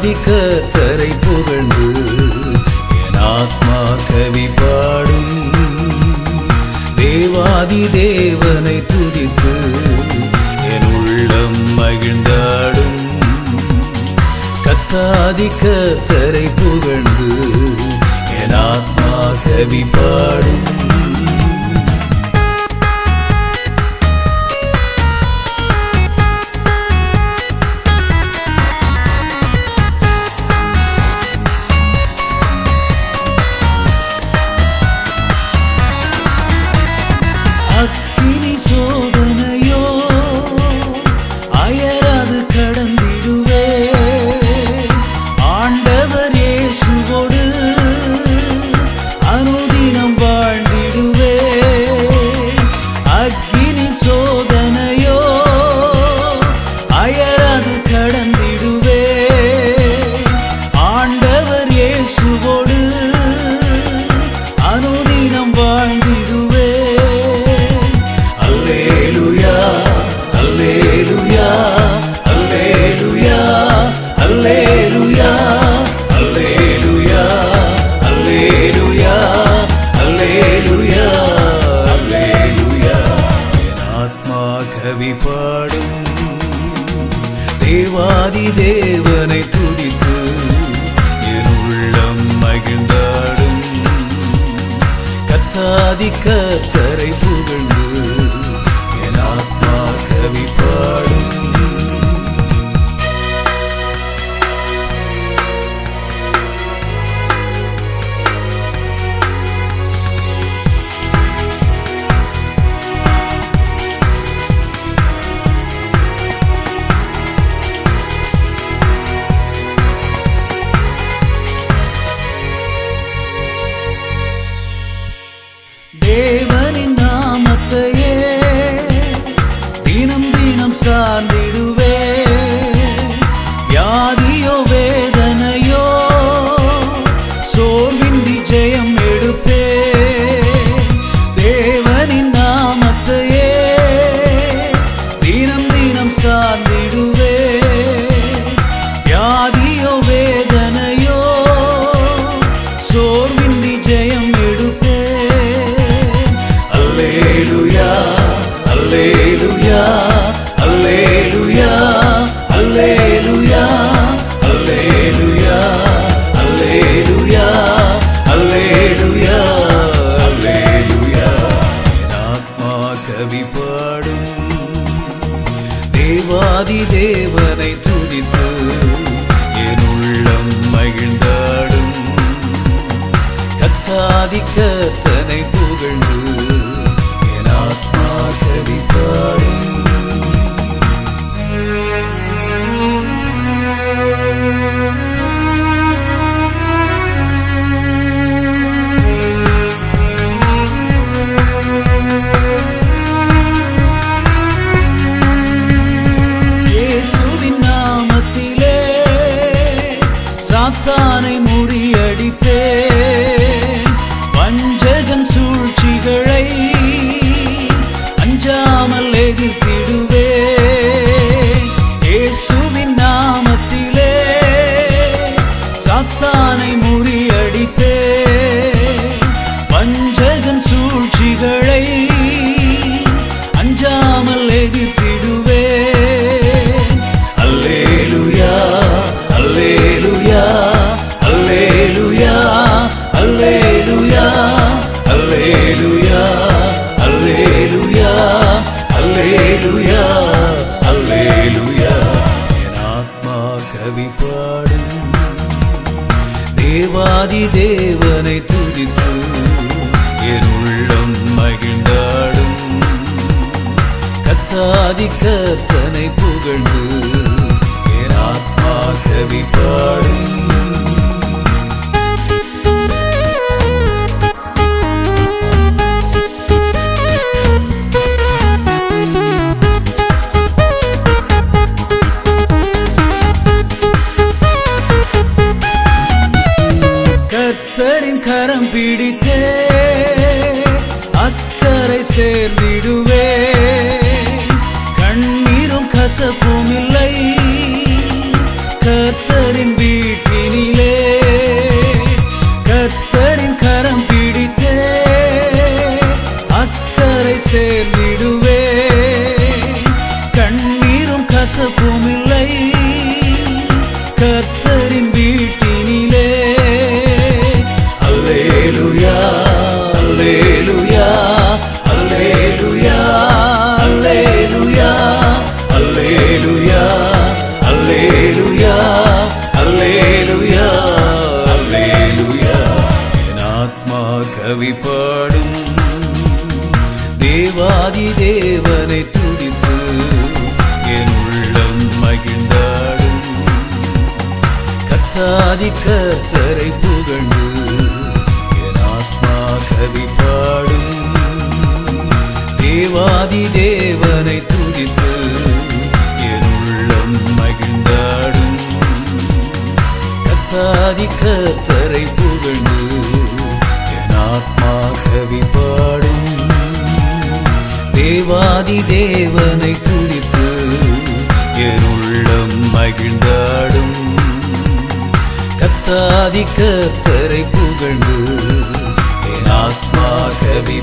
கத்தாதி கர்த்தரை புகழ்ந்து என் ஆத்மா கவி பாடும். தேவாதி தேவனை துதித்து என் உள்ளம் மகிழ்ந்தாடும். கத்தாதி கர்த்தரை புகழ்ந்து என் ஆத்மா கவி பாடும். அக்கினி சோதனையோ அயராது கடந்திடுவே. ஆண்டவர் இயேசுவோடு அனுதினம் வாழ்ந்திடுவே. அக்கினி சோதனையோ அயராது கடந்திடுவே. ஆண்டவர் இயேசுவோடு அனுதினம் வாழ்ந்திடுவே. அல்லேலூயா அல்லேலூயா அல்லேலூயா அல்லேலூயா அல்லேலூயா அல்லேலூயா அல்லேலூயா அல்லேலூயா. என் ஆத்மா கவி பாடும். தேவாதி தேவனை துதித்து என் உள்ளம் மகிழ்ந்தாடும். கத்தாதி கர்த்தரை புகழ்ந்து என் ஆத்மா கவி பாடும். தேவனின் நாமத்தையே தினம் தினம் சார்ந்திடுவே. வியாதியோ வேதனையோ சோர்வின்றி ஜெயம் எடுப்பே. தேவனின் நாமத்தையே தினம் தினம் சார்ந்திடுவே. வியாதியோ வேதனையோ சோர்வின்றி ஜெயம் எடுப்பே. அல்லேலூயா அல்லேலூயா அல்லேலூயா அல்லேலூயா அல்லேலூயா அல்லேலூயா அல்லேலூயா அல்லேலூயா. என் ஆத்மா கவி பாடும். தேவாதி தேவனை துதித்து என் உள்ளம் மகிழ்ந்தாடும். கத்தாதி கர்த்தனை புகழ்ந்து என் ஆத்மா கவி பாடும். இயேசுவின் நாமத்திலே சாத்தானை முறியடிப்பே. வஞ்சகன் சூழ்ச்சிகளை அஞ்சாமல் எதிர்த்திடுவே. இயேசுவின் நாமத்திலே சாத்தானை முறியடிப்பே. வஞ்சகன் சூழ்ச்சிகளை அஞ்சாமல் எதிர்த்திடுவே. அல்லேலூயா அல்லேலூயா அல்லேலூயா அல்லேலூயா அல்லேலூயா அல்லேலூயா அல்லேலூயா அல்லேலூயா. என் ஆத்மா கவி பாடும். தேவாதி தேவனை துதித்து என் உள்ளம் மகிழ்ந்தாடும். கத்தாதி கர்த்தனை புகழ்ந்து என் ஆத்மா கவி பாடும். கர்த்தரின் கரம் பிடித்தே அக்கறை சேர்ந்திடுவே. கண்ணீரும் கசப்பும் இல்லை கர்த்தரின் கவி பாடும். தேவாதி தேவனை துதித்து என் உள்ளம் மகிழ்ந்தாடும். கர்த்தாதி கர்த்தரை புகழ்ந்து என் ஆத்மா கவி பாடும். தேவாதி தேவனை துதித்து என் உள்ளம் மகிழ்ந்தாடும். கர்த்தாதி கர்த்தரை புகழ்ந்து என் ஆத்மா கவி பாடும். தேவாதி தேவனை துதித்து என் உள்ளம் மகிழ்ந்தாடும். கர்த்தாதி கர்த்தரை புகழ்ந்து என் ஆத்மா கவி